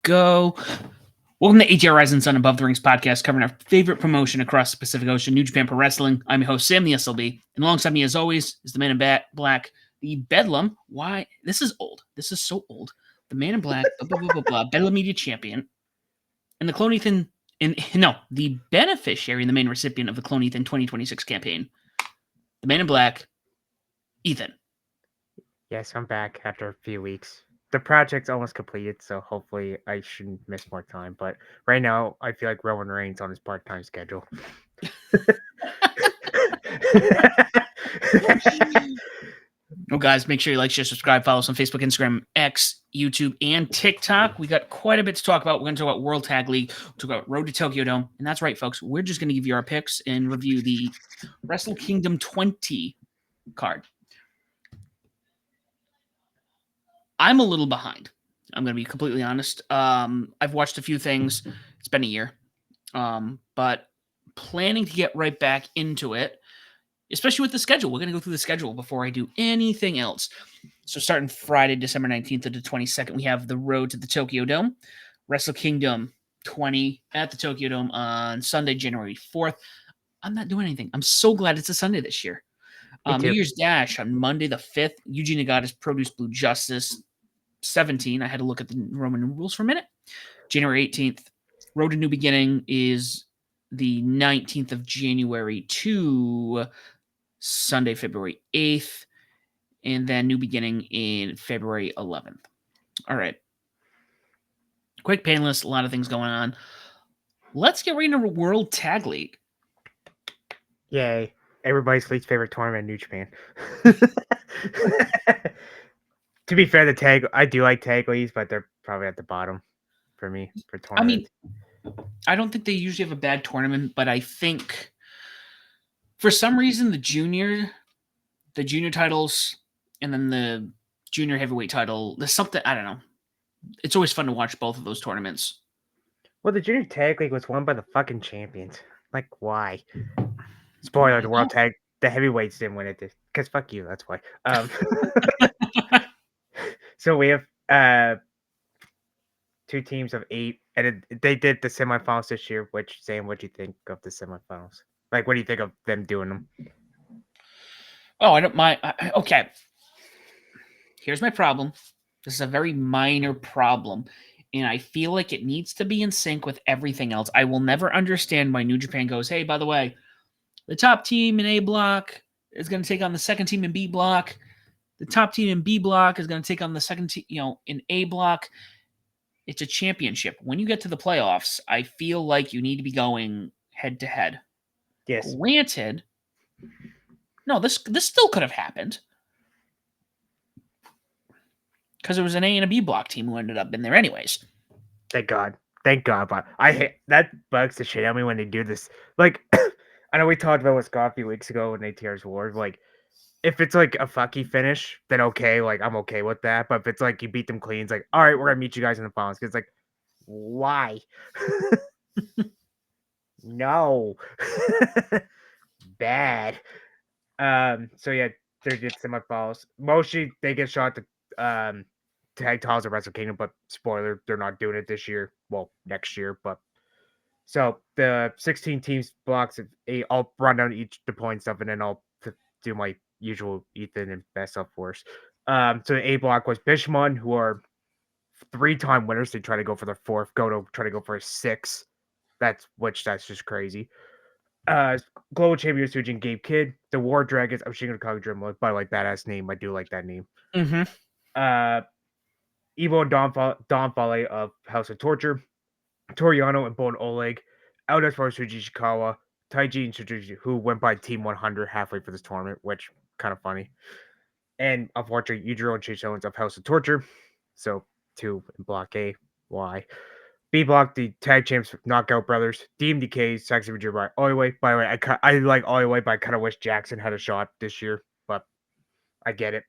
go. Welcome to ATR Rising Sun Above the Rings podcast, covering our favorite promotion across the Pacific Ocean, New Japan Pro Wrestling. I'm your host, Sam the SLB, and alongside me, as always, is the man in black, the Bedlam. Why? This is old. This is so old. The man in black, Bedlam Media Champion, and the the beneficiary and the main recipient of the Clone Ethan 2026 campaign, the man in black, Ethan. Yes, I'm back after a few weeks. The project's almost completed, so hopefully I shouldn't miss more time. But right now, I feel like Roman Reigns on his part-time schedule. Well, guys, make sure you like, share, subscribe, follow us on Facebook, Instagram, X, YouTube, and TikTok. We got quite a bit to talk about. We're going to talk about World Tag League, we'll talk about Road to Tokyo Dome, and that's right, folks. We're just going to give you our picks and review the Wrestle Kingdom 20 card. I'm a little behind. I'm going to be completely honest. I've watched a few things. It's been a year. But planning to get right back into it, especially with the schedule. We're going to go through the schedule before I do anything else. So starting Friday, December 19th to the 22nd, we have the Road to the Tokyo Dome. Wrestle Kingdom 20 at the Tokyo Dome on Sunday, January 4th. I'm not doing anything. I'm so glad it's a Sunday this year. New Year's Dash on Monday the 5th. Yuji Nagata's Produce Blue Justice 17. I had to look at the Roman numerals for a minute. January 18th. Road to New Beginning is the 19th of January to Sunday, February 8th. And then New Beginning in February 11th. All right. Quick pain list. A lot of things going on. Let's get right into World Tag League. Yay. Everybody's least favorite tournament in New Japan. To be fair, I do like tag leagues, but they're probably at the bottom for me for tournaments. I mean, I don't think they usually have a bad tournament, but I think for some reason the junior titles and then the junior heavyweight title, there's something, I don't know. It's always fun to watch both of those tournaments. Well, the junior tag league was won by the fucking champions. Like, why? Spoiler: the heavyweights didn't win it because fuck you. That's why. So we have two teams of 8, and they did the semifinals this year. Sam, what do you think of the semifinals? Like, what do you think of them doing them? Oh, I don't mind. Okay. Here's my problem. This is a very minor problem, and I feel like it needs to be in sync with everything else. I will never understand why New Japan goes, hey, by the way, the top team in A block is going to take on the second team in B block. The top team in B block is going to take on the second team, in A block. It's a championship. When you get to the playoffs, I feel like you need to be going head to head. Yes. Granted, no, this still could have happened because it was an A and a B block team who ended up in there anyways. Thank God. But I hate that. Bugs the shit out of me when they do this. Like, I know we talked about with Scott a few weeks ago in ATR's War. Like, if it's like a fucky finish, then okay. Like, I'm okay with that. But if it's like you beat them clean, it's like, all right, we're gonna meet you guys in the finals. Because like, why? No. Bad. So yeah, they're just semifinals. Mostly they get shot to tag titles at Wrestle Kingdom, but spoiler, they're not doing it this year. Well, next year, but so the 16 teams blocks. I'll run down the point stuff, and then I'll do my usual Ethan and best of force. So the A block was Bishmon, who are 3-time winners. They try to go for their 4th. Try to go for a 6th. That's just crazy. Global Champion Sujin Gabe Kidd, the War Dragons. I'm Shingo Takagi Dreamlord, by like badass name. I do like that name. Mm-hmm. Evo and Don Fale of House of Torture, Toriano and Bone Oleg, Eldest for Suji Ishikawa, Taiji and Tsuji, who went by Team 100 halfway for this tournament, which kind of funny. And unfortunately, Yujiro and Chase Owens of House of Torture. So 2 in Block A. Why? B block, the tag champs Knockout Brothers, DMDK, Sexy Virgin by Oiway. By the way, I like Oiway, but I kind of wish Jackson had a shot this year, but I get it.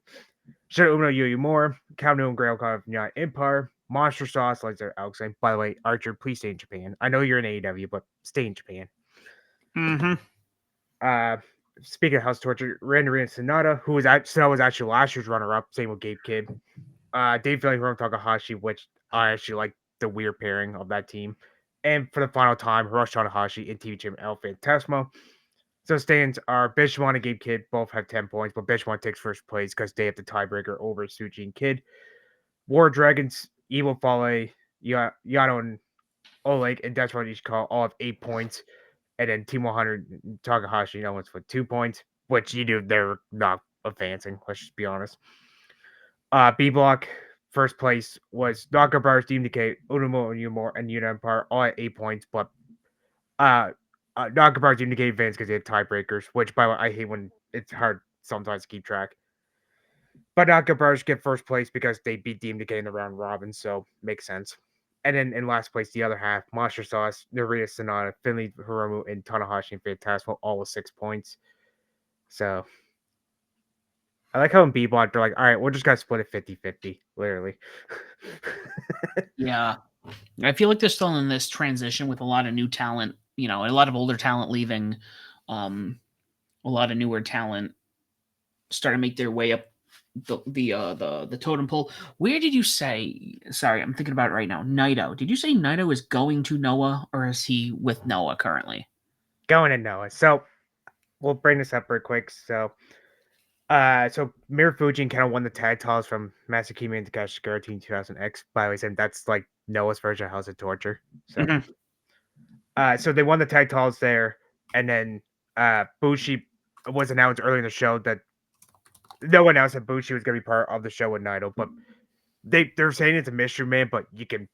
Shiro Uno Yu More, Kowno and Grail of United Empire, Monster Sauce, like their Alex. By the way, Archer, please stay in Japan. I know you're in AEW, but stay in Japan. Mm-hmm. Speaking of House Torture, Randy and Sonata, who was actually last year's runner-up, same with Gabe Kidd. Dave Filling from Takahashi, which I actually like the weird pairing of that team. And for the final time, Hiroshi Tanahashi and TV champion El Phantasmo. So stands are Bishamon and Gabe Kidd both have 10 points, but Bishamon takes first place because they have the tiebreaker over Suji and Kidd. War Dragons, Evil Fale, Yano and Oleg, and Despot Ishikawa all have 8 points. And then Team 100, Takahashi, no one's with 2 points, which you do, they're not advancing, let's just be honest. B Block, first place was Nakabara's Team Decay, Unumo and Yumor, and Unit Empire, all at 8 points, but Nakabara's Team Decay advanced because they have tiebreakers, which, by the way, I hate when it's hard sometimes to keep track. But Nakabara's get first place because they beat Team Decay in the round robin, so makes sense. And then in last place, the other half, Monster Sauce, Narita Sonata, Finley Hiromu, and Tanahashi and Phantasmo, all with 6 points. So I like how in B Block, they're like, all right, we're just going to split it 50-50, literally. Yeah. I feel like they're still in this transition with a lot of new talent, a lot of older talent leaving, a lot of newer talent starting to make their way up the totem pole. Where did you say? Sorry, I'm thinking about it right now. Naito. Did you say Naito is going to Noah, or is he with Noah currently? Going to Noah. So we'll bring this up real quick. So Mirufuji kind of won the tag titles from Masakimi and Takashi Shigura Team 2000X. By the way, saying that's like Noah's version of House of Torture. So Mhm. so they won the tag titles there, and then Bushi was announced earlier in the show that no one announced that Bushi was going to be part of the show with Naito, but they're saying it's a mystery man, but you can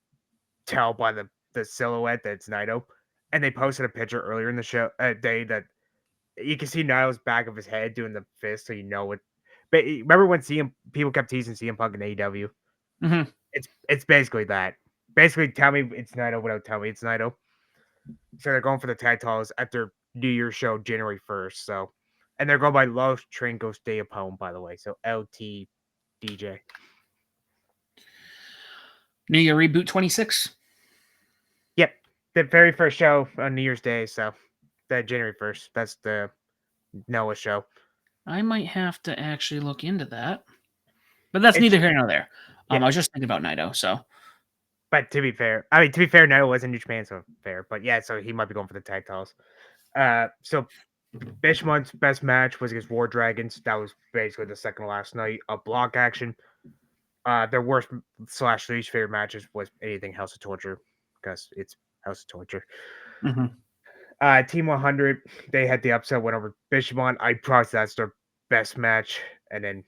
tell by the silhouette that it's Naito. And they posted a picture earlier in the show day that you can see Naito's back of his head doing the fist, so you know it. But remember when people kept teasing CM Punk in AEW? Mhm. It's basically that. Basically, tell me it's Naito without telling me it's Naito. So they're going for the tag titles at their New Year's show, January 1st. So, and they're going by Love Train Go Stay Up Home, by the way. So LTDJ. New Year Reboot 26. Yep, the very first show on New Year's Day. So that January 1st. That's the Noah show. I might have to actually look into that, but that's It's neither here nor there. yeah, I was just thinking about Naito, so. but to be fair, I mean to be fair, Naito was in New Japan, so fair. But yeah, so he might be going for the tag titles. So Bishmont's best match was against War Dragons. That was basically the second to last night of block action. Their worst / least favorite matches was anything House of Torture because it's House of Torture. Mhm. Team 100, they had the upset win over Bishmont. I probably say that's their best match, and then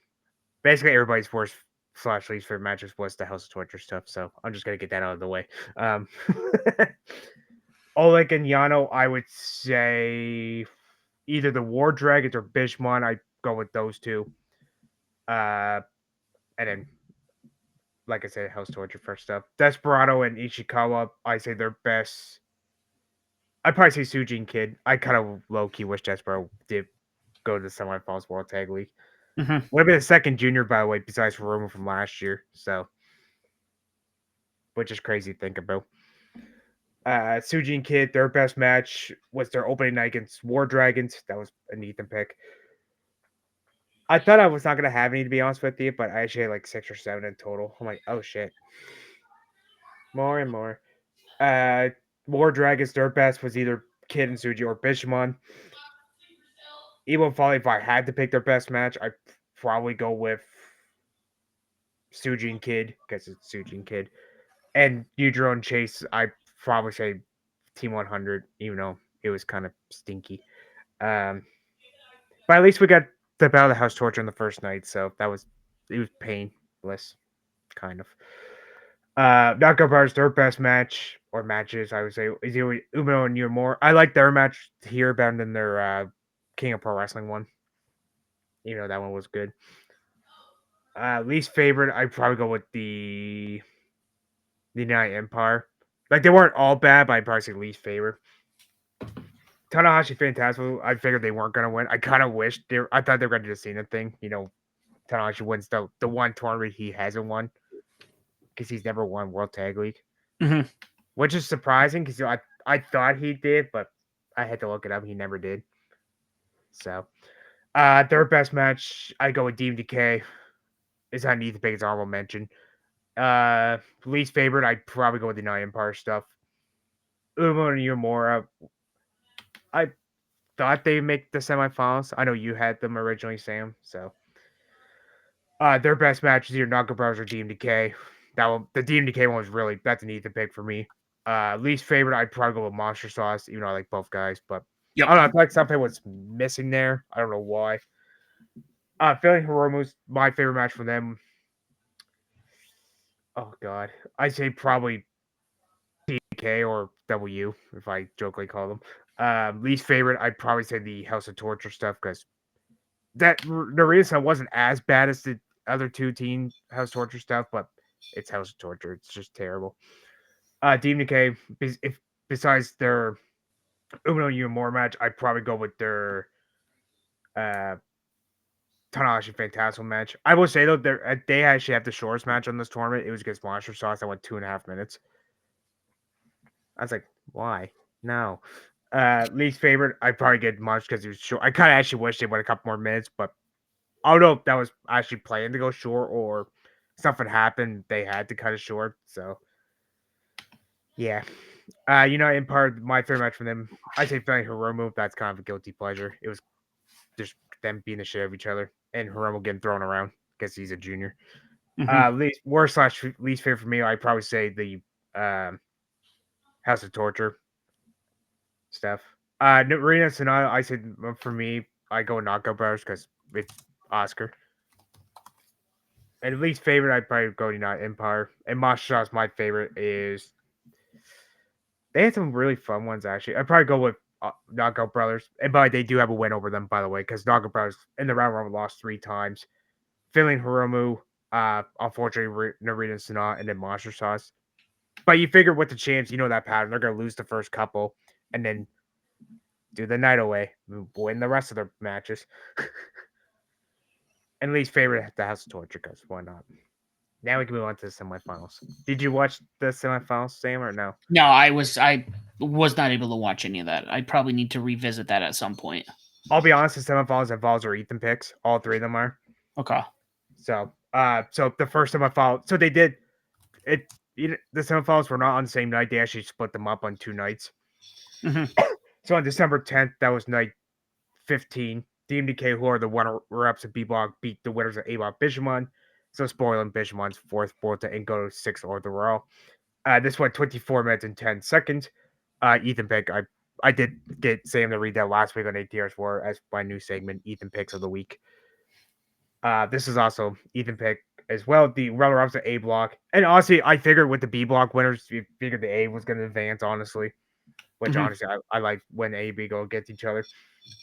basically everybody's worst / least favorite matches was the House of Torture stuff. So I'm just gonna get that out of the way. Oleg and Yano, I would say either the War Dragons or Bishmon. I go with those two. Uh, and then, like I said, House Torture first stuff. Desperado and Ishikawa, I say their best. I'd probably say Sujin Kid. I kind of low key wish Desperado did go to the semifinals World Tag League. Mhm. Would have been the second junior, by the way, besides Roma from last year. So, which is crazy to think about. Sujin Kid, their best match was their opening night against War Dragons. That was an Ethan pick. I thought I was not gonna have any to be honest with you, but I actually had like 6 or 7 in total. I'm like, oh shit, more and more. Uh, War Dragons, their best was either Kid and Suji or Bishamon. Even if I had to pick their best match, I'd probably go with Suji and Kid because it's Suji and Kid. And Yujiro and Chase, I probably say Team 100, even though it was kind of stinky. Um, but at least we got the Battle of the House Torture on the first night, so it was painless, kind of. Knockout Bars, their best match or matches, I would say, is either Umino and Yamura. I like their match here better than their King of Pro Wrestling one. Even though that one was good. Least favorite, I'd probably go with the United Empire. Like they weren't all bad, but I'd probably say least favorite. Tanahashi Phantasmo, I figured they weren't gonna win. I kind of wished I thought they were gonna do the Cena thing. Tanahashi wins the one tournament he hasn't won because he's never won World Tag League, Mhm. which is surprising because I thought he did, but I had to look it up. He never did. So, their best match, I go with DMDK. Is on Ethan Pig's honorable mention. Least favorite, I'd probably go with the Night Empire stuff. Umo and Yamura, I thought they'd make the semifinals. I know you had them originally, Sam. So, their best match is either Naga Brothers or DMDK. That one, the DMDK one was really that's an easy pick for me. Least favorite, I'd probably go with Monster Sauce, even though I like both guys. But Yep. I don't know. I feel like something was missing there. I don't know why. Philly Hiromu's my favorite match from them. Oh God, I say probably DK or W if I jokingly call them. Least favorite, I'd probably say the House of Torture stuff because the reason wasn't as bad as the other two Teen House Torture stuff, but it's House of Torture. It's just terrible. DMK, if besides their Uno Uemura match, I'd probably go with their uh Tanahashi Phantasmal match. I will say though, they actually have the shortest match on this tournament. It was against Monster Sauce. That went 2.5 minutes. I was like, why? No. Least favorite, I'd probably get Munch because he was short. I kind of actually wish they went a couple more minutes, but I don't know if that was actually planned to go short or something happened. They had to cut it short. So, yeah. Empire, my favorite match from them, I say Fanny Hiromu. That's kind of a guilty pleasure. It was just them beating the shit out of each other and Hiromu getting thrown around because he's a junior. Least worst slash least favorite for me, I'd probably say the House of Torture stuff. Narina Sonata, I said for me, I go Knockout Brothers because it's Oscar. And least favorite, I'd probably go United Empire. And Masha's my favorite is they had some really fun ones actually. I'd probably go with Knockout Brothers. And by they do have a win over them, by the way, because Knockout Brothers in the round robin lost 3 times. Feeling Hiromu, unfortunately Narita Sonata, and then Monster Sauce. But you figure with the champs, that pattern. They're gonna lose the first couple and then do the night away, win the rest of their matches. And least favorite, the House of Torture, because why not? Now we can move on to the semifinals. Did you watch the semifinals, Sam, or no? No, I was not able to watch any of that. I probably need to revisit that at some point. I'll be honest, the semifinals involves our Ethan picks. All 3 of them are. Okay. So the first semifinal, so they did it. The semifinals were not on the same night. They actually split them up on 2 nights. So on December 10th, that was night 15. DMDK, who are the runner-ups of B-Block, beat the winners of A-Block Bishamon. So spoiling Bishamon's 4th Volta and go to 6th overall. This went 24 minutes and 10 seconds. Ethan pick. I did get Sam to read that last week on ATR's War as my new segment, Ethan picks of the week. This is also Ethan pick as well. The runner-ups of A block, and honestly, I figured with the B block winners, you figured the A was going to advance. Honestly, which honestly I like when A and B go against each other.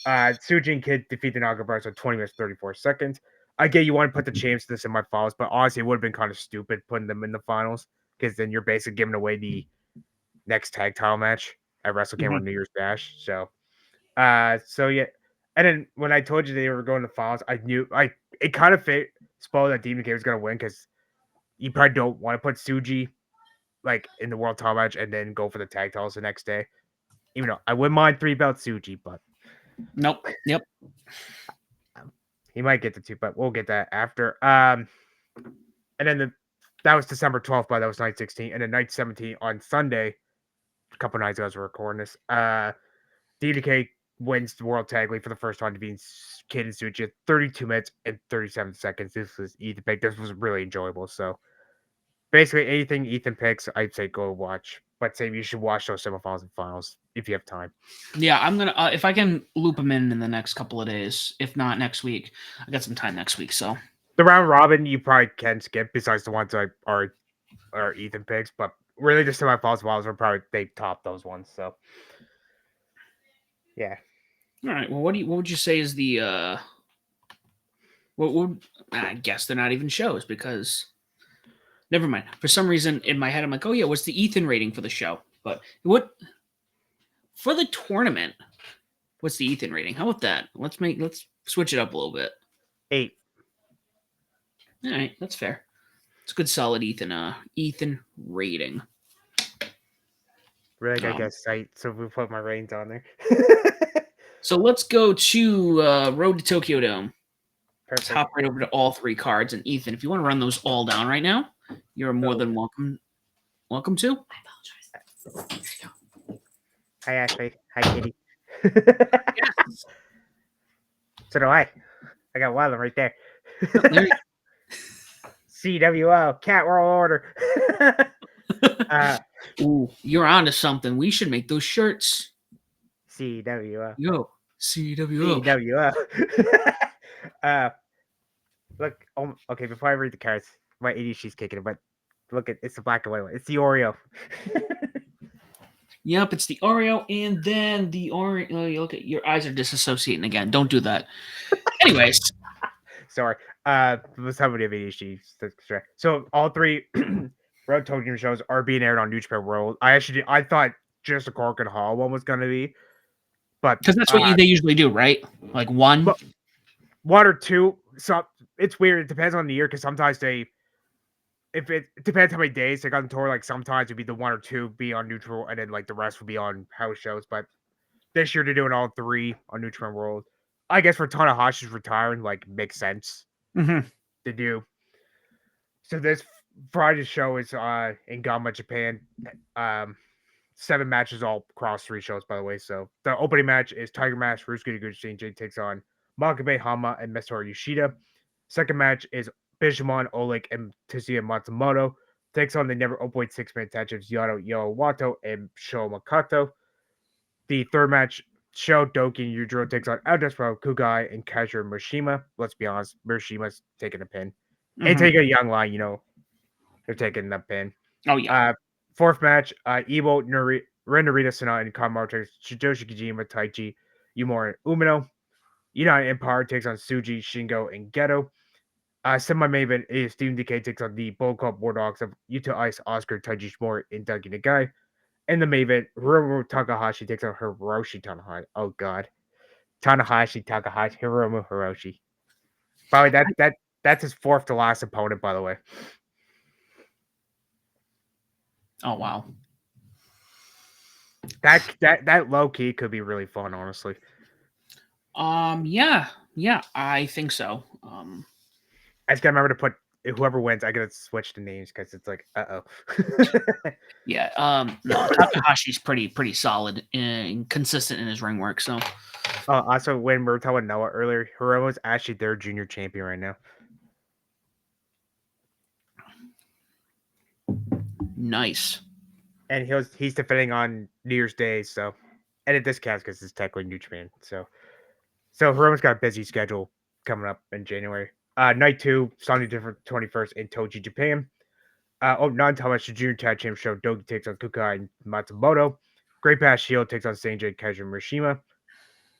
Sujin Kid defeat the Naga Brothers in 20 minutes 34 seconds. I get you want to put the champs in the semifinals, but honestly, it would have been kind of stupid putting them in the finals because then you're basically giving away the next tag title match at Wrestle Kingdom or New Year's Dash. So yeah. And then when I told you they were going to finals, I knew it kind of spoiled that Demon King was going to win because you probably don't want to put Suji like in the world title match and then go for the tag titles the next day. Even though I wouldn't mind 3-belt Suji, but nope. Yep. He might get the 2, but we'll get that after. And then that was December 12th, but that was night 16, and then night 17 on Sunday. A couple nights ago, as we're recording this. DDK wins the World Tag League for the first time, defeating Kid and Suchi at 32 minutes and 37 seconds. This was Ethan pick. This was really enjoyable. So basically, anything Ethan picks, I'd say go watch. But say you should watch those semifinals and finals if you have time. Yeah, I'm gonna if I can loop them in the next couple of days. If not next week, I got some time next week. So the round robin you probably can skip, besides the ones that are Ethan picks. But really, the semifinals finals are probably they top those ones. So yeah. All right. Well, what would you say is the what would I guess they're not even shows because never mind. For some reason in my head I'm like, oh yeah, what's the Ethan rating for the show? But what for the tournament? What's the Ethan rating? How about that? Let's switch it up a little bit. 8. All right, that's fair. It's a good solid Ethan rating. Really gotta get a site, so we put my ratings on there. So let's go to Road to Tokyo Dome. Let's Perfect. hop right over to all three cards. And Ethan, if you want to run those all down right now, you're more So, than welcome to. I apologize. hi Ashley. Hi Kitty. Yes. So do I. I got one of them right there. There CWO, Cat World Order. Ooh, you're onto something. We should make those shirts. CWO. Yo, CWO. CWO. uh, look, okay, before I read the cards, my ADHD's kicking in, but look, it's the black and white one. It's the Oreo. Yep, it's the Oreo, and then the Oreo. Oh, you look at your eyes are disassociating again. Don't do that. Anyways, Sorry. Somebody have ADHD. So all three Road Tokyo shows are being aired on New Japan World. I thought just the Cork and Hall one was gonna be, but because that's what they usually do, right? Like one. But- one or two. So it's weird. It depends on the year because sometimes if it depends how many days they got on tour. Like sometimes it'd be the one or two be on neutral, and then like the rest would be on house shows. But this year they're doing all three on New Japan World. I guess for Tanahashi's retiring, like makes sense Mm-hmm. to do. So this Friday's show is in Gama, Japan. Um, 7 matches all across 3 shows, by the way. So the opening match is Tiger Mask, Rusuke Gucci takes on Makabe Hama and Masaru Yoshida. Second match is Bishamon, Oleg, and Tetsuya Matsumoto takes on the never open 6-man tag teams Yano Yowato and Sho Makato. The third match, Sho Doki and Yujiro takes on Aldespro, Kugai, and Kazura Mishima. Let's be honest, Mishima's taking a pin. And take a young line, they're taking the pin. Oh yeah. Fourth match, Evo, Ren Narita Sana, and Kamaru takes Shidoshi Kojima, Taichi, Yumura, and Umino. United Empire takes on Suji, Shingo, and Geto. Semi-main event is Steven DK takes on the Bull Club War Dogs of Yuta Ice, Oscar, Taiji Shimura, and Dougie Nagai. And the main event, Hiromu Takahashi takes on Hiroshi Tanahashi. Oh god. Tanahashi, Takahashi, Hiromu Hiroshi. By the way, that's his fourth to last opponent, by the way. Oh wow. That low key could be really fun, honestly. Yeah, I think so. I just gotta remember to put whoever wins. I gotta switch the names because it's like, oh. Yeah. No, Takahashi's pretty solid and consistent in his ring work. So Also, when we were talking about Noah earlier, Hiromu's actually their junior champion right now. nice. And he's defending on New Year's Day, so and it discounts because it's technically New Japan. So Hiromu's got a busy schedule coming up in January. Night 2, Sunday different 21st in Toji, Japan. Non-Thomas junior tag champ show Dogi takes on Kukai and Matsumoto. Great Pass Shield takes on Sanjay Kazuma Mishima.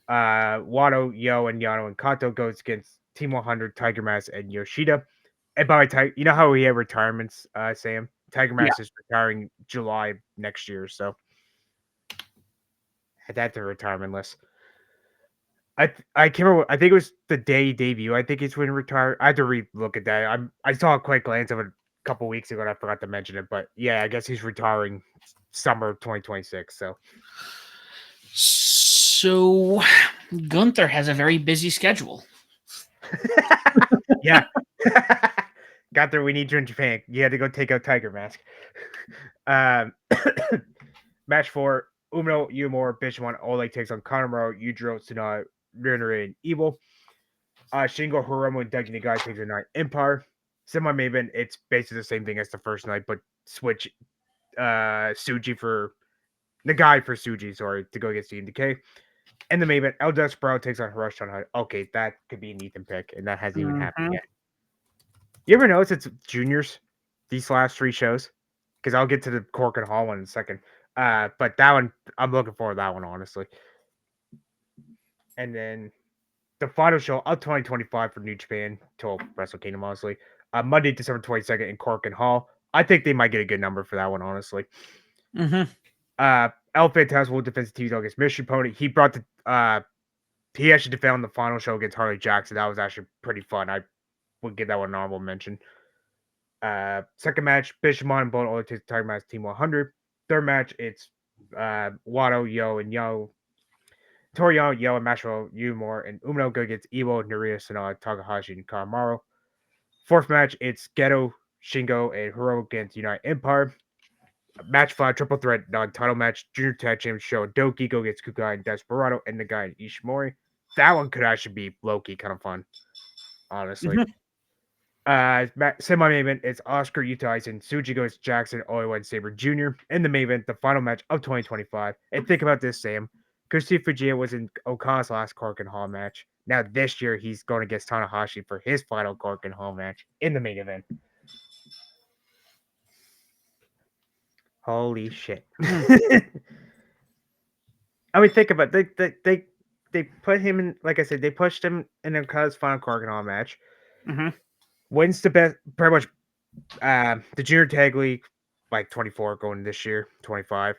Wado, Yo, and Yano and Kato goes against Team 100, Tiger Mask, and Yoshida. And by the way, you know how we have retirements, Sam? Tiger Mask is retiring July next year, so add that to the retirement list. I can't remember. I think it was the day debut. I think it's when he retired. I had to re-look at that. I saw a quick glance of it a couple weeks ago, and I forgot to mention it. But yeah, I guess he's retiring summer of 2026. So Gunther has a very busy schedule. Yeah. Got there. We need you in Japan. You had to go take out Tiger Mask. Match 4, Umino, Yumura, Bishamon, Oleg takes on Kanemaru, Yujiro, Tsunoda, Rinari, and Evil. Shingo, Hiromu, and Dougie Nagai takes on Night Empire. Semi-main event, it's basically the same thing as the first night, but switch Suji for Nagai for Suji, sorry, to go against DK. And the main event, El Desperado takes on Hiroshi Tanahashi. Okay, that could be an Ethan pick, and that hasn't even happened yet. You ever notice it's juniors, these last 3 shows? Because I'll get to the Cork and Hall one in a second. But that one, I'm looking forward to that one, honestly. And then the final show of 2025 for New Japan till Wrestle Kingdom, honestly. Monday, December 22nd in Cork and Hall. I think they might get a good number for that one, honestly. El Phantasmo will defend the TV against Mission Pony. He brought he actually defended on the final show against Harley Jackson. That was actually pretty fun. I would give that one an honorable mention. Second match, Bishamon and Bone Oleg takes Tiger Mask Team 100. Third match, it's Wado, Yo, and Yo Toru Yano and Masahiro Yumura and Umino go against Iwo, Narita, Sanada, Takahashi, and Kanemaru. Fourth match, it's Geto, Shingo, and Hiro against United Empire. Match 5, triple threat non-title match. Junior Tag Team Show Doki go against Kukai and Desperado, and the guy and Ishimori. That one could actually be low-key kind of fun, honestly. Semi-main event, it's Oscar, Utais, and Tsuji goes Jackson, Oiwa, and Sabre Jr. In the main event, the final match of 2025. And think about this, Sam. Kushida Fujita was in Okada's last Korakuen Hall match. Now this year, he's going against Tanahashi for his final Korakuen Hall match in the main event. Holy shit! I mean, think about it. They put him in. Like I said, they pushed him in Okada's final Korakuen Hall match. Wins the best, pretty much. The Junior Tag League, like 24 going this year, 25.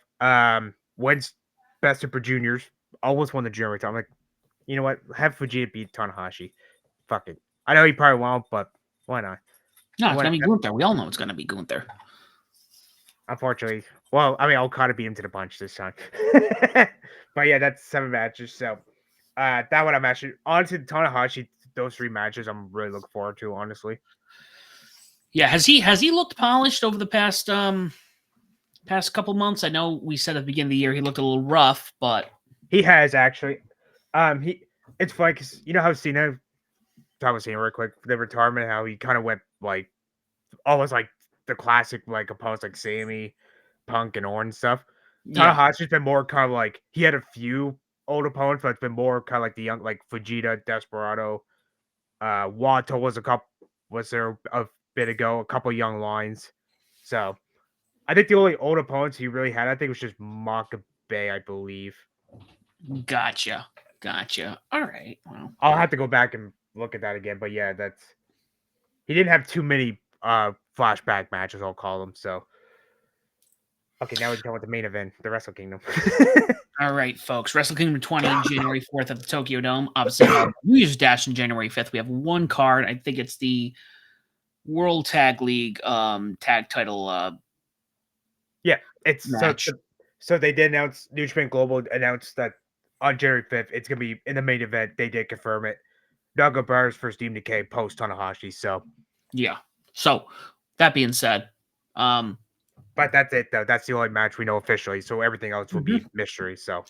Wins Best Super Juniors. Almost won the junior title. I'm like, you know what? Have Fujita beat Tanahashi. Fuck it. I know he probably won't, but why not? No, it's gonna be Gunther. We all know it's gonna be Gunther. Unfortunately, well, I mean, Okada beat him to the punch this time. But yeah, that's 7 matches. So, that one I'm actually honestly Tanahashi. Those 3 matches I'm really looking forward to. Honestly, Yeah, has he looked polished over the past couple months? I know we said at the beginning of the year he looked a little rough, but he has actually. It's funny because you know how Cena. Talk about Cena real quick. The retirement, how he kind of went like almost like the classic like opposed like Sammy, Punk, and Orton stuff. yeah, Tanahashi's been more kind of like he had a few old opponents, but it's been more kind of like the young like Fujita, Desperado, Wato was there a bit ago, a couple young lines. So I think the only old opponents he really had, I think, was just Makabe, I believe. gotcha. All right, well, I'll have to go back and look at that again, but yeah, that's he didn't have too many flashback matches, I'll call them. So okay, now we're done with the main event, the Wrestle Kingdom. all right, folks. Wrestle Kingdom 20, January 4th at the Tokyo Dome. Obviously, New Year's Dash on January 5th. We have one card. I think it's the World Tag League tag title Yeah, it's match. so they did announce New Japan Global announced that on January 5th it's gonna be in the main event. They did confirm it. Naga Brothers versus Team Decay post Tanahashi. So, Yeah. So that being said, but that's it though. That's the only match we know officially. So everything else will be mystery. So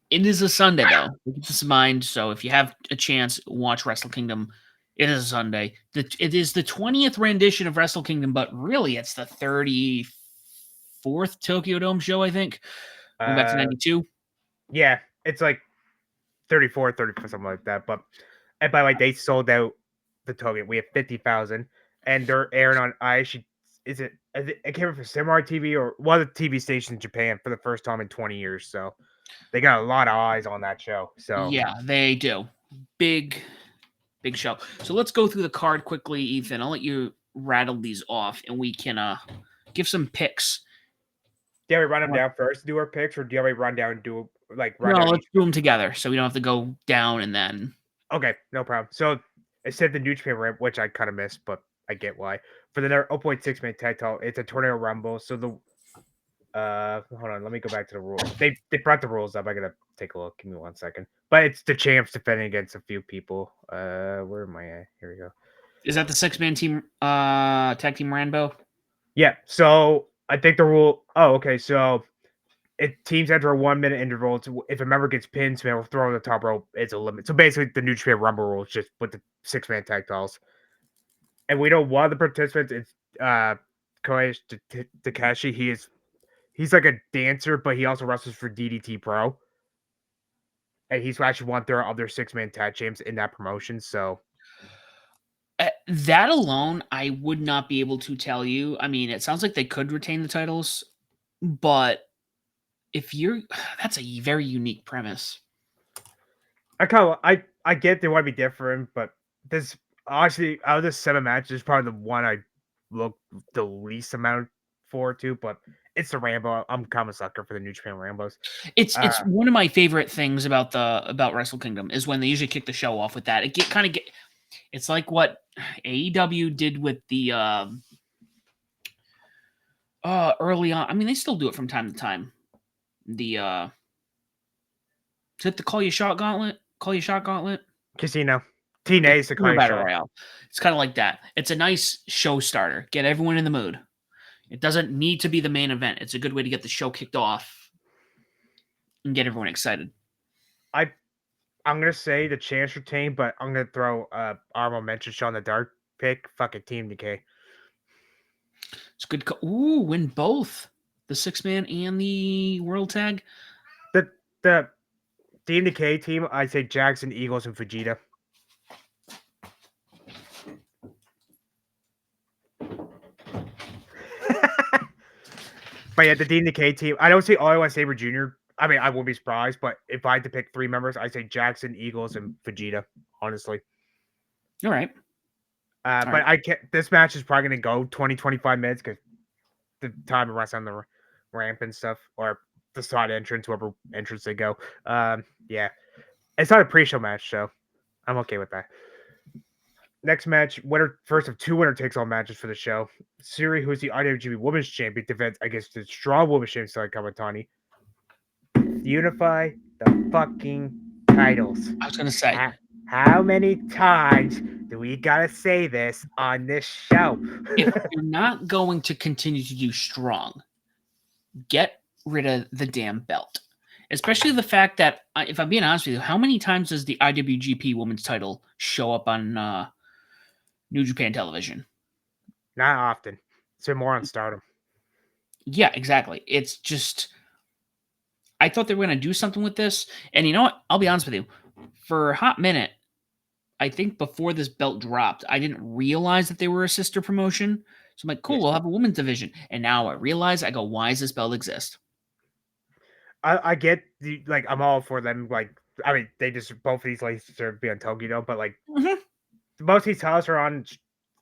it is a Sunday though. Keep this in mind. So if you have a chance, watch Wrestle Kingdom. It is a Sunday. It is the 20th rendition of Wrestle Kingdom, but really it's the 34th Tokyo Dome show, I think. Going back to 92. Yeah, it's like 34, 34, something like that. But and by the way, they sold out the Tokyo. We have 50,000, and they're airing on. I actually it came from Samurai TV or one of the TV stations in Japan for the first time in 20 years. So they got a lot of eyes on that show. So Yeah, they do. Big show. So let's go through the card quickly, Ethan. I'll let you rattle these off and we can give some picks. do we run them down first, do our picks, or do we run down and do like run No, down let's each? do them together so we don't have to go down and then. Okay, no problem. So it said the New Japan ramp, which I kind of missed, but I get why. For the 0.6 man tag title, it's a tornado rumble. So the hold on, let me go back to the rules. They brought the rules up. I gotta take a look. Give me 1 second. But it's the champs defending against a few people. Where am I at? Here we go. Is that the 6-man team tag team Rambo? Yeah. So I think the rule. Oh, okay. So teams enter a 1 minute interval. If a member gets pinned, so will throw on the top rope. It's a limit. So basically, the New Japan Rumble rules just with the 6-man tag titles. And we know one of the participants is Koei Takashi. He's like a dancer, but he also wrestles for DDT Pro. And he's actually one third of their 6-man tag champs in that promotion. So That alone, I would not be able to tell you. I mean, it sounds like they could retain the titles, but if you're, that's a very unique premise. I get they want to be different, but this honestly out of the 7 matches, is probably the one I look the least amount forward to. But it's the Rambo. I'm kind of a sucker for the New Japan Rambos. It's one of my favorite things about Wrestle Kingdom is when they usually kick the show off with that. It's like what AEW did with the early on. I mean, they still do it from time to time. The Is it the Call Your Shot Gauntlet? Call Your Shot Gauntlet? Casino. TNA is the Casino Battle shot. Royale. It's kind of like that. It's a nice show starter. Get everyone in the mood. It doesn't need to be the main event. It's a good way to get the show kicked off and get everyone excited. I'm gonna say the Chance retained, but I'm gonna throw Armo mentioned Sean the Dark pick. Fucking Team Decay. It's good. Ooh, win both the 6-man and the World Tag. The Team Decay team, I'd say Jackson, Eagles, and Fujita. But yeah, the Team Decay team. I don't see Ottawa Sabre Jr. I mean, I won't be surprised, but if I had to pick 3 members, I'd say Jackson, Eagles, and Fujita. Honestly. All right. But I can't. This match is probably gonna go 20-25 minutes because the time of rest on the ramp and stuff, or the side entrance, whoever entrance they go. Yeah, it's not a pre-show match, so I'm okay with that. Next match, winner first of 2 winner takes all matches for the show. Siri, who's the IWGP Women's Champion, defends against the strong Women's Champion Side Kamatani. Unify the fucking titles. I was gonna say, how many times do we gotta say this on this show? if you're not going to continue to do strong, get rid of the damn belt. Especially the fact that, if I'm being honest with you, how many times does the IWGP Women's title show up on New Japan Television? Not often. So more on Stardom. Yeah, exactly. It's just, I thought they were going to do something with this. And you know what? I'll be honest with you. For a hot minute, I think before this belt dropped, I didn't realize that they were a sister promotion. So I'm like, cool, Yes. we'll have a women's division. And now I realize, I go, why does this belt exist? I get the I'm all for them. I mean, they just both of these ladies deserve to be on Tokyo, but most of these titles are on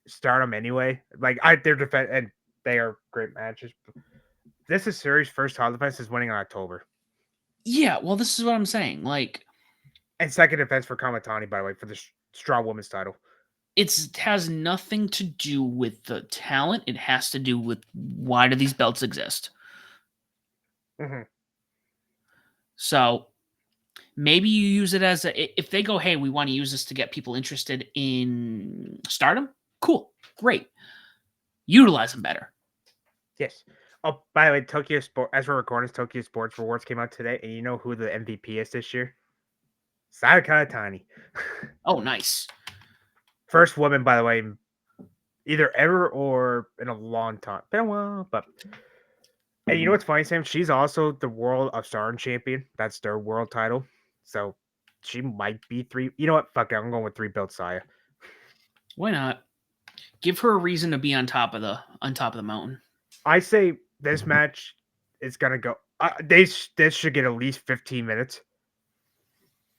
Stardom anyway. They're defense and they are great matches. This is Suri's first title defense is winning in October. Yeah, well, this is what I'm saying. And second defense for Kamatani, by the way, for the Strong Women's title. It has nothing to do with the talent. It has to do with why do these belts exist. Mm-hmm. So maybe you use it as if they go, hey, we want to use this to get people interested in Stardom. Cool, great. Utilize them better. Yes. Oh, by the way, Tokyo Sport. As we're recording, Tokyo Sports Rewards came out today, and you know who the MVP is this year? Sayaka Tani. Oh, nice. First woman, by the way, either ever or in a long time. Been a while, but. And you know what's funny, Sam? She's also the World of Stardom champion. That's their world title. So she might be 3. You know what? Fuck it. I'm going with 3 built Saya. Why not? Give her a reason to be on top of the mountain. I say this match is gonna go. This should get at least 15 minutes.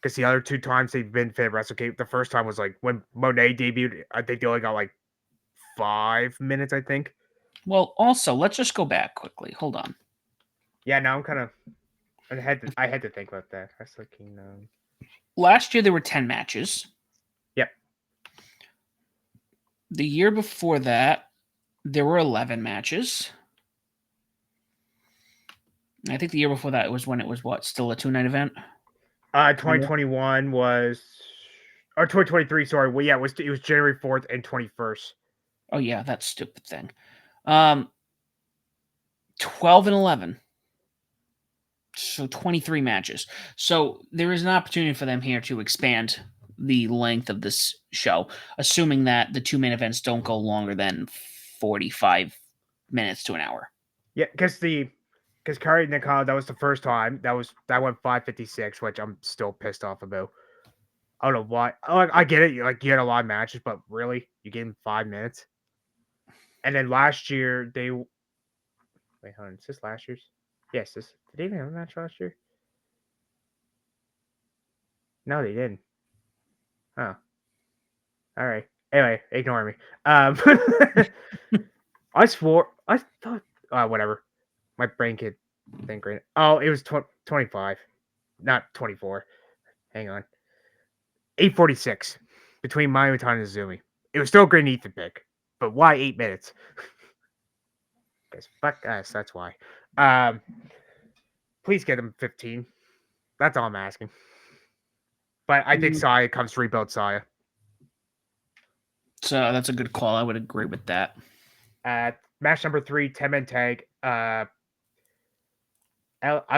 Because the other 2 times they've been fit Wrestle, the first time was when Monet debuted. I think they only got 5 minutes. I think. Well, also, let's just go back quickly. Hold on. Yeah, now I'm kind of. I had to think about that. Wrestle Kingdom. Last year there were 10 matches. Yep. The year before that, there were 11 matches. I think the year before that was when it was still a 2-night event? 2021 was, or 2023. Sorry. Well, yeah, it was January 4th and 21st. Oh yeah, that stupid thing. 12 and 11. So 23 matches. So there is an opportunity for them here to expand the length of this show, assuming that the 2 main events don't go longer than 45 minutes to an hour. Yeah, because Kari Nikon, that was the first time. That went 5:56, which I'm still pissed off about. I don't know why. I get it. You had a lot of matches, but really, you gave him 5 minutes. And then last year wait, hold on. Is this last year's? Yes. Did they even have a match last year? No, they didn't. Oh. All right. Anyway, ignore me. I thought. Whatever. My brain could think right. Oh, it was 25, not 24. Hang on. 8:46 between Mayu and Zumi. It was still a great Ethan pick, but why 8 minutes? Because fuck us, that's why. Please get him 15. That's all I'm asking. But I think Mm. Saya comes to rebuild Saya. So that's a good call. I would agree with that. Match number 3, 10-man tag. I'm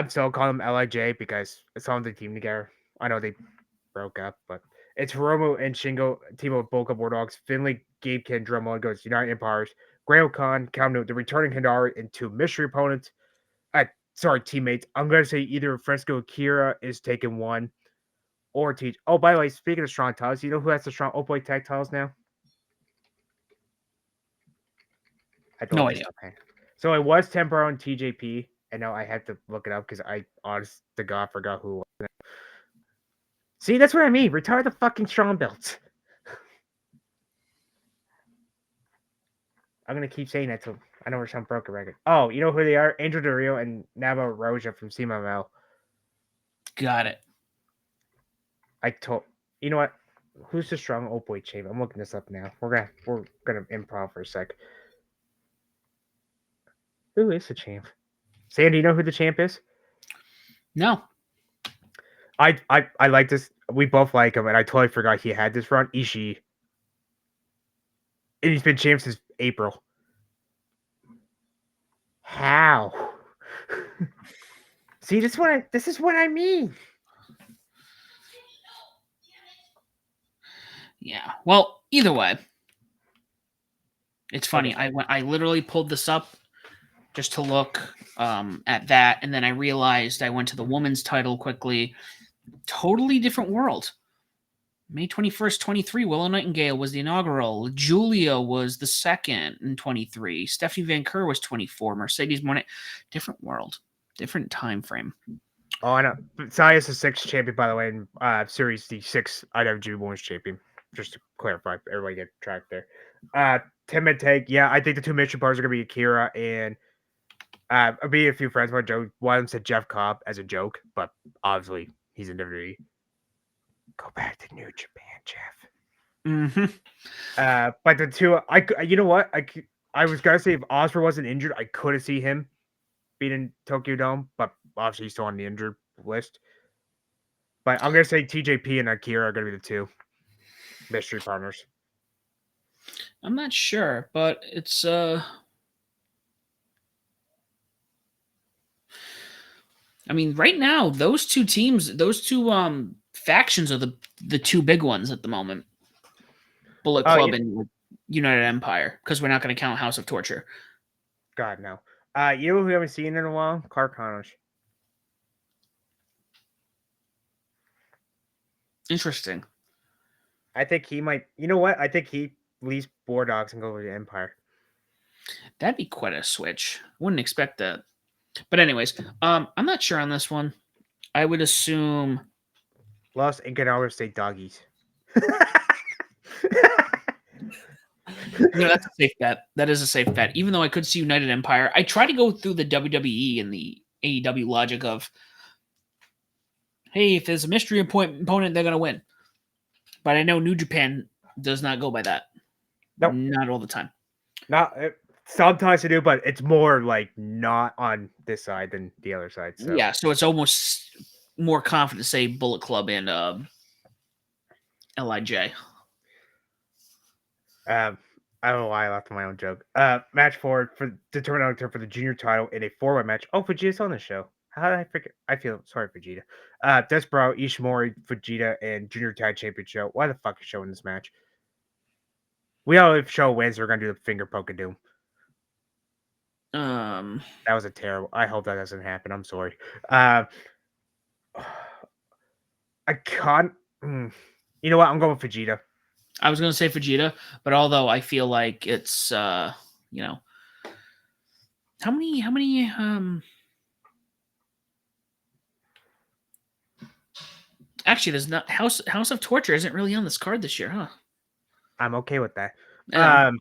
still calling them LIJ because it's on the team together. I know they broke up, but it's Hiromu and Shingo team of Boca Bulldogs. Finley, Gabe Ken, Drummond goes United Empires. Grail Khan, Kamino, the returning Hidari, and 2 mystery opponents. Teammates. I'm gonna say either Fresco Akira is taking 1 or Teach. Oh, by the way, speaking of strong titles, you know who has the strong Oppo tag titles now? I No told you idea. something. So it was Tempero and TJP, and now I have to look it up because I honest to God forgot who it was. See, that's what I mean. Retire the fucking strong belts. I'm gonna keep saying that till I know we're some broken record. Oh, you know who they are? Angel Del Rio and Nava Roja from CMML. Got it. You know what? Who's the strong Oppo champ? I'm looking this up now. We're gonna improv for a sec. Who is the champ? Sandy, you know who the champ is? No. I like this. We both like him, and I totally forgot he had this run. Ishii. And he's been champ since April. How? See, this is what I mean. Yeah. Well, either way, it's funny. Okay. I literally pulled this up just to look at that, and then I realized I went to the women's title quickly. Totally different world. May 21st, 23, Willow Nightingale was the inaugural. Julia was the second in 23. Stephanie Van Keur was 24. Mercedes Monet. Different world. Different time frame. Oh, I know. Saya's the 6th champion, by the way, in Series the 6th IWGP Women's Champion. Just to clarify, everybody get tracked there. 10-man tag. Yeah, I think the 2 mission bars are going to be Akira and I'll be a few friends with Joe. One of them said Jeff Cobb as a joke, but obviously he's in WWE. Go back to New Japan, Jeff. Mm-hmm. But the 2, you know what? I was gonna say if Osprey wasn't injured, I could have seen him being in Tokyo Dome, but obviously he's still on the injured list. But I'm gonna say TJP and Akira are gonna be the 2 mystery partners. I'm not sure, but it's I mean, right now, those 2 teams, those 2 factions are the 2 big ones at the moment. Bullet Oh, Club and United Empire, because we're not going to count House of Torture. God no. You know who we haven't seen in a while? Clark Connors. Interesting. I think he might. You know what? I think he leaves Boar Dogs and go to the Empire. That'd be quite a switch. Wouldn't expect that. But anyways, I'm not sure on this one. I would assume Los Incanalor State Doggies. that's a safe bet. That is a safe bet. Even though I could see United Empire, I try to go through the WWE and the AEW logic of, hey, if there's a mystery opponent, they're gonna win. But I know New Japan does not go by that. Nope. Not all the time. Not sometimes they do, but it's more like not on this side than the other side. So Yeah, so it's almost more confident to say Bullet Club and LIJ. I don't know why I laughed at my own joke. Match 4 for determined for the junior title in a 4-way match. Oh, Vegeta's on the show. How did I forget? I feel sorry, Vegeta. Desperado, Ishimori, Vegeta, and Junior Tag Champion show. Why the fuck is showing this match? We all if show wins, we're gonna do the finger poke of doom. That was a terrible. I hope that doesn't happen. I'm sorry. I can't. You know what? I'm going with Vegeta. I was gonna say Vegeta, but although I feel like it's how many actually there's not House of Torture isn't really on this card this year, huh? I'm okay with that. Yeah,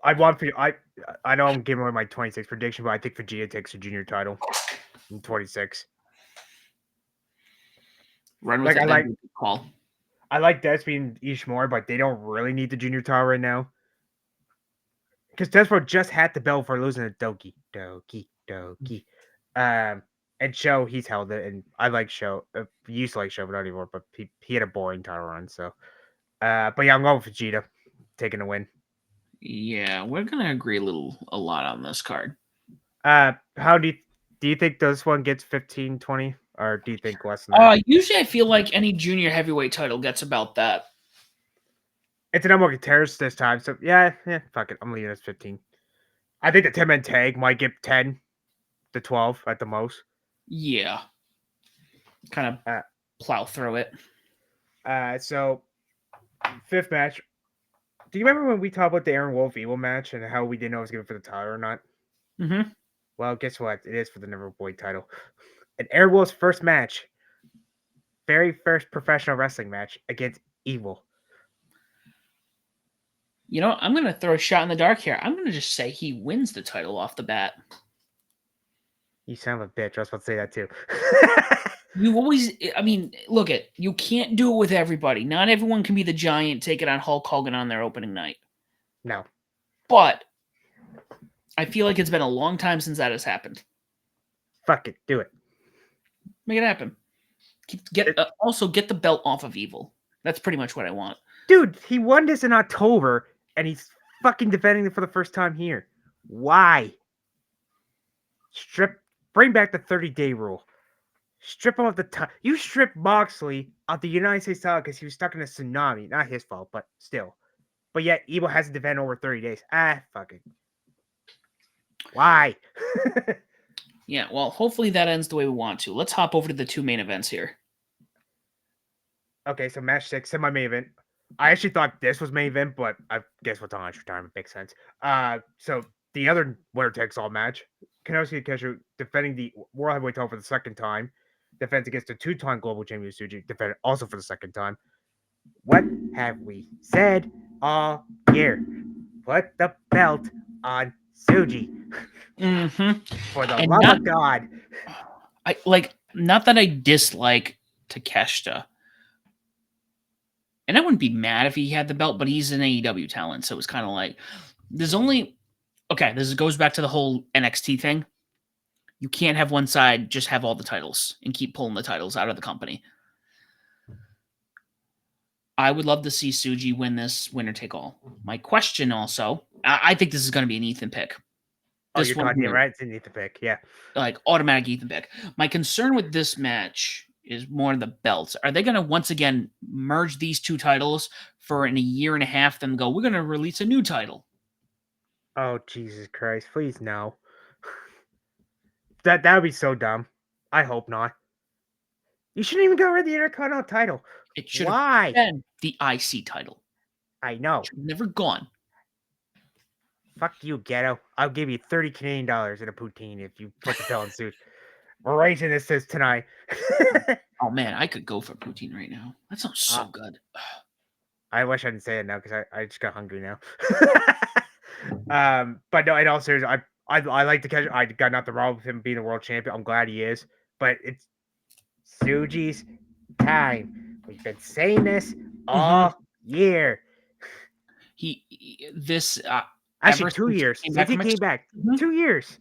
I want for I know I'm giving away my 26 prediction, but I think Vegeta takes the junior title in 26. Run with it. Call. I like Despy and Ishimori, but they don't really need the junior title right now. Because Desperado just had the belt for losing to Doki. And Show, he's held it, and I like Show. Used to like Show, but not anymore. But he had a boring title run, so. But yeah, I'm going with Vegeta, taking the win. Yeah, we're gonna agree a lot on this card. How do you think this one gets 15, 20? Or do you think less than that? Usually I feel like any junior heavyweight title gets about that. It's an Unbroken Terrorist this time, so yeah, fuck it. I'm leaving it as 15. I think the 10-man tag might get 10 to 12 at the most. Yeah. Kind of plow through it. So fifth match. Do you remember when we talked about the Aaron Wolf Evil match and how we didn't know it was going for the title or not? Mm-hmm. Well, guess what? It is for the number boy title. And Aaron Wolf's first match, very first professional wrestling match against Evil. You know, I'm going to throw a shot in the dark here. I'm going to just say he wins the title off the bat. You son of a bitch. I was about to say that too. You always, I mean, look you can't do it with everybody. Not everyone can be the Giant taking on Hulk Hogan on their opening night. No. But I feel like it's been a long time since that has happened. Fuck it. Do it. Make it happen. Also, get the belt off of Evil. That's pretty much what I want. Dude, he won this in October, and he's fucking defending it for the first time here. Why? Bring back the 30-day rule. Strip him of the title. You stripped Moxley of the United States title because he was stuck in a tsunami. Not his fault, but still. But yet, Evil has to defend over 30 days. Fuck it. Why? Yeah, well, hopefully that ends the way we want to. Let's hop over to the two main events here. Okay, so match 6, semi-main event. I actually thought this was main event, but I guess what's on retirement makes sense. So the other winner takes all match. Kenosuke Keshu defending the World Heavyweight title for the second time. Defends against the two-time global champion Tsuji. Defended also for the second time. What have we said all year? Put the belt on Tsuji. Mm-hmm. For the love of God. Not that I dislike Takeshita. And I wouldn't be mad if he had the belt, but he's an AEW talent, so it's kind of like this goes back to the whole NXT thing. You can't have one side just have all the titles and keep pulling the titles out of the company. I would love to see Tsuji win this winner take all. My question also, I think this is going to be an Ethan pick. You're talking right? It's an Ethan pick, yeah. Like automatic Ethan pick. My concern with this match is more the belts. Are they going to once again merge these two titles for in a year and a half, then go, we're going to release a new title? Oh, Jesus Christ. Please, no. That would be so dumb. I hope not. You shouldn't even get rid of the Intercontinental title. It should have been the IC title. I know. Never gone. Fuck you, Ghetto. I'll give you 30 Canadian dollars in a poutine if you put the belt in suit. We're raising this tonight. Oh man, I could go for poutine right now. That sounds so good. I wish I didn't say it now because I just got hungry now. But no, in all seriousness, I like to catch. I got nothing wrong with him being a world champion. I'm glad he is. But it's Tsuji's time. We've been saying this all year. Actually 2 years since he came back. 2 years.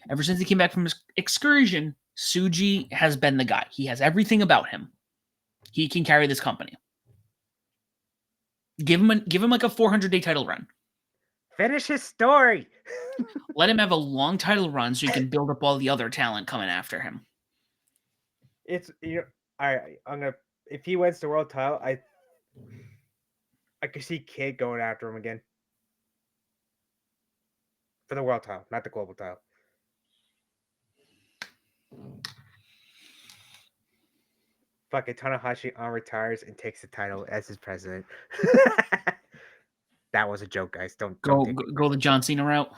Ever since he came back from his excursion, Tsuji has been the guy. He has everything about him. He can carry this company. Give him like a 400-day title run. Finish his story. Let him have a long title run so he can build up all the other talent coming after him. It's I'm gonna if he wins the world title, I could see Kid going after him again. For the world title, not the global title. Fuck it, Tanahashi retires and takes the title as his president. That was a joke, guys. Don't go the John Cena route.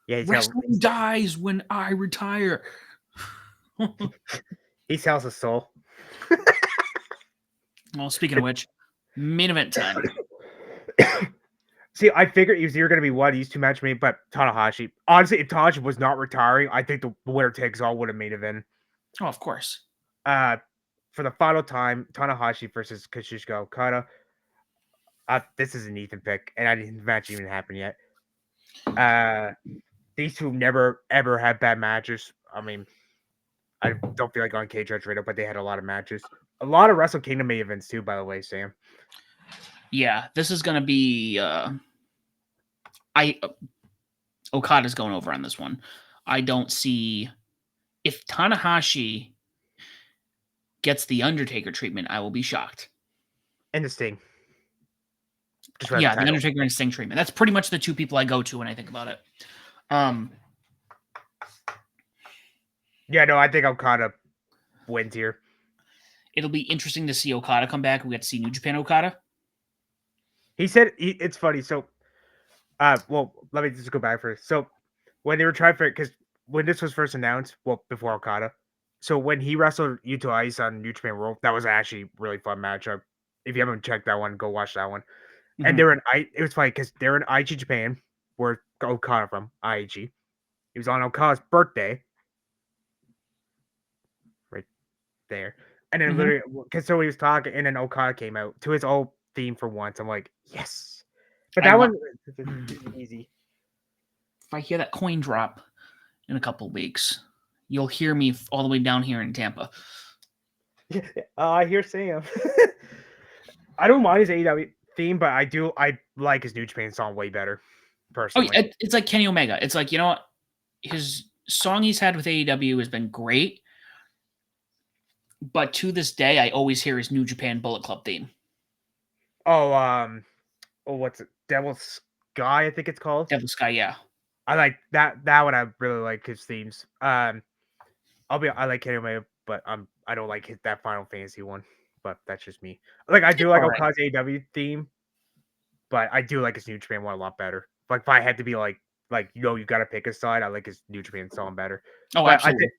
Yeah, wrestling dies when I retire. He sells his soul. Well, speaking of which, main event time. See, I figured you were going to be one of these two match made, but Tanahashi. Honestly, if Tanahashi was not retiring, I think the winner takes all would have made event. Oh, of course. For the final time, Tanahashi versus Kazuchika Okada. This is an Ethan pick, and the match even happened yet. These two never ever had bad matches. I mean, I don't feel like on Cage Match Radio, but they had a lot of matches. A lot of Wrestle Kingdom main events too, by the way, Sam. Yeah, this is gonna be. I Okada's going over on this one. I don't see if Tanahashi gets the Undertaker treatment, I will be shocked. And the Sting. Just for the Yeah, the title. Undertaker and Sting treatment. That's pretty much the two people I go to when I think about it. Yeah, no, I think Okada wins here. It'll be interesting to see Okada come back. We get to see New Japan Okada. He said it's funny. So, well, let me just go back first. So, when they were trying for because when this was first announced, well, before Okada, so when he wrestled Yuto Ice on New Japan World, that was actually a really fun matchup. If you haven't checked that one, go watch that one. And they were in it was funny because they're in Aichi Japan, where Okada from Aichi. He was on Okada's birthday, right there, and then literally because so he was talking, and then Okada came out to his old theme for once. I'm like, yes, but that one is easy. If I hear that coin drop in a couple weeks, you'll hear me all the way down here in Tampa. I hear Sam. I don't mind his AEW theme, but I like his New Japan song way better, personally. It's like Kenny Omega. It's like, you know what? His song he's had with AEW has been great. But to this day, I always hear his New Japan Bullet Club theme. Oh, what's it? Devil Sky, I think it's called. Devil Sky, yeah. I like that one. I really like his themes. I like Kenny Omega, but I don't like that Final Fantasy one. But that's just me. Like I do like Okada's AEW theme, but I do like his New Japan one a lot better. Like if I had to be like you got to pick a side, I like his New Japan song better. Oh, but absolutely.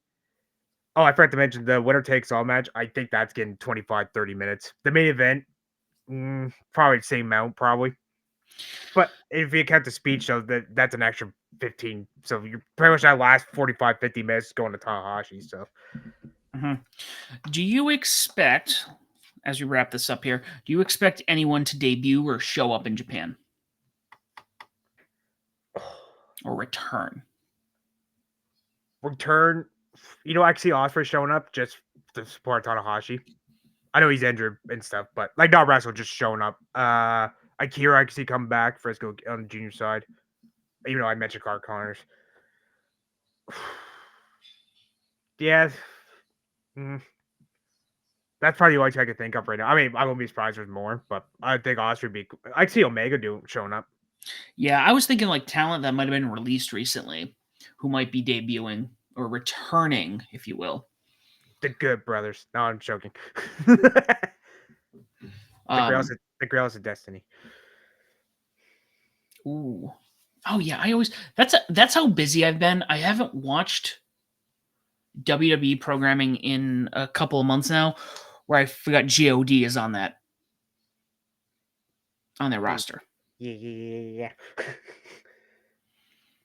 I forgot to mention the winner takes all match. I think that's getting 25-30 minutes. The main event, probably the same amount, probably. But if you count the speech, though, that's an extra 15. So you're pretty much that last 45-50 minutes going to Tanahashi. So, do you expect, as we wrap this up here, do you expect anyone to debut or show up in Japan? Or return? Return. I can see Ospreay showing up just to support Tanahashi. I know he's injured and stuff, but like not wrestle, just showing up. Akira, I can see coming back. Frisco on the junior side, even though I mentioned Clark Connors. Yeah, that's probably the only thing I could think of right now. I mean, I wouldn't be surprised if there's more, but I think Ospreay be. I'd see Omega showing up. Yeah, I was thinking like talent that might have been released recently, who might be debuting or returning, if you will. The Good Brothers. No, I'm joking. The Grails of Destiny. Ooh. Oh yeah, that's how busy I've been. I haven't watched WWE programming in a couple of months now, where I forgot God is on their roster. Yeah.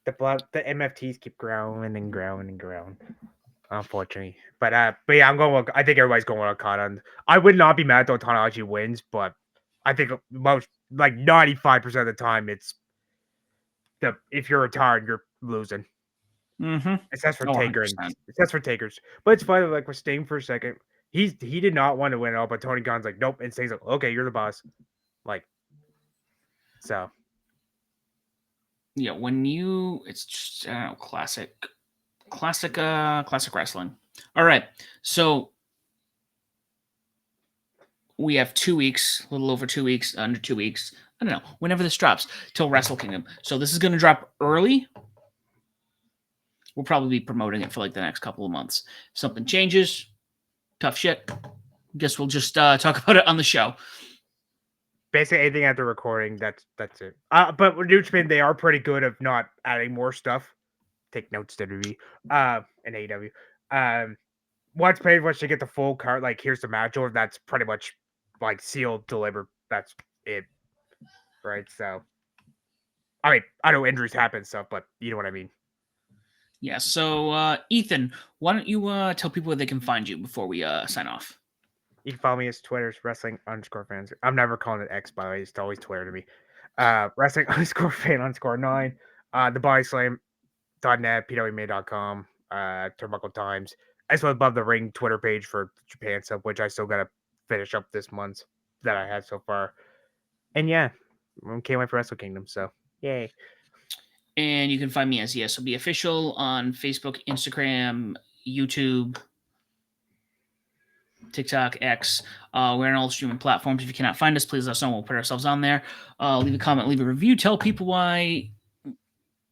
the MFTs keep growing and growing and growing. Unfortunately, but yeah, I think everybody's going with Okada. I would not be mad though Tanahashi wins, but I think most 95% of the time it's if you're retired, you're losing. Mm-hmm. Except for Takers. But it's funny, like with Sting for a second. He did not want to win it all, but Tony Khan's like, nope, and Sting's like, okay, you're the boss. Like, so. Yeah, it's just classic wrestling. All right, so we have 2 weeks, a little over 2 weeks, under 2 weeks. I don't know, whenever this drops, till Wrestle Kingdom. So this is going to drop early. We'll probably be promoting it for like the next couple of months. If something changes, tough shit. Guess we'll just talk about it on the show. Basically, anything after recording, that's it. But with New Japan, they are pretty good of not adding more stuff. Take notes, WWE, and AEW. Once pretty much to get the full card, like here's the match order, that's pretty much like sealed, delivered. That's it, right? So, I mean, I know injuries happen and stuff, but you know what I mean. Yeah. So, Ethan, why don't you tell people where they can find you before we sign off? You can follow me as Twitter's wrestling_fans. I'm never calling it X, by the way. It's always Twitter to me. Wrestling_fan_9. The Bodyslam.net, pwma.com, Turnbuckle Times. as well above the ring Twitter page for Japan stuff, which I still gotta finish up this month that I had so far. And yeah, can't wait for Wrestle Kingdom. So yay! And you can find me as ESOB Official on Facebook, Instagram, YouTube, TikTok, X. We're on all the streaming platforms. If you cannot find us, please let us know. We'll put ourselves on there. Leave a comment, leave a review. Tell people why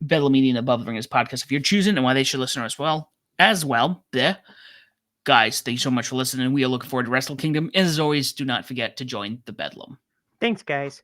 Bedlam Media and Above the Ring is podcast if you're choosing and why they should listen to us as well. Bleh. Guys, thank you so much for listening. We are looking forward to Wrestle Kingdom. As always, do not forget to join the Bedlam. Thanks, guys.